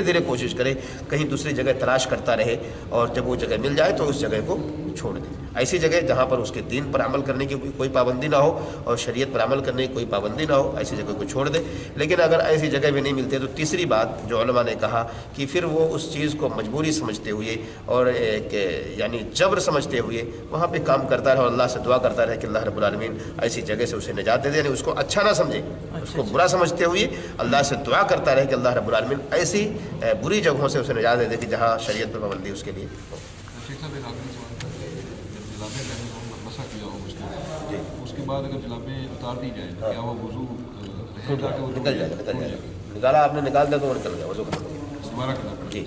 دھیرے کوشش کرے، کہیں دوسری جگہ تلاش کرتا رہے، اور جب وہ جگہ مل جائے تو اس جگہ کو چھوڑ دے. ایسی جگہ جہاں پر اس کے دین پر عمل کرنے کی کوئی پابندی نہ ہو اور شریعت پر عمل کرنے کی کوئی پابندی نہ ہو، ایسی جگہ کو چھوڑ دے. لیکن اگر ایسی جگہ بھی نہیں ملتی تو تیسری بات جو علماء نے کہا کہ پھر وہ اس چیز کو مجبوری سمجھتے ہوئے اور یعنی جبر سمجھتے ہوئے وہاں پہ کام کرتا رہے اور اللہ سے دعا کرتا رہے کہ اللہ رب العالمین ایسی جگہ سے اسے نجات دے دے، یعنی اس کو اچھا نہ سمجھے، اس کو برا سمجھتے ہوئے اللہ سے دعا کرتا رہے کہ اللہ رب العالمین ایسی بری جگہوں سے اسے نجات دے دے کہ جہاں شریعت پر پابندی اس کے لیے ہو. اس کے بعد اگر جلابیں اتار دی جائیں تو کیا وہ وضو نکل جائے گا، نکالا آپ نے، نکال دیا تو وہ نکل گیا وضو ختم. دوبارہ کرنا پڑے جی.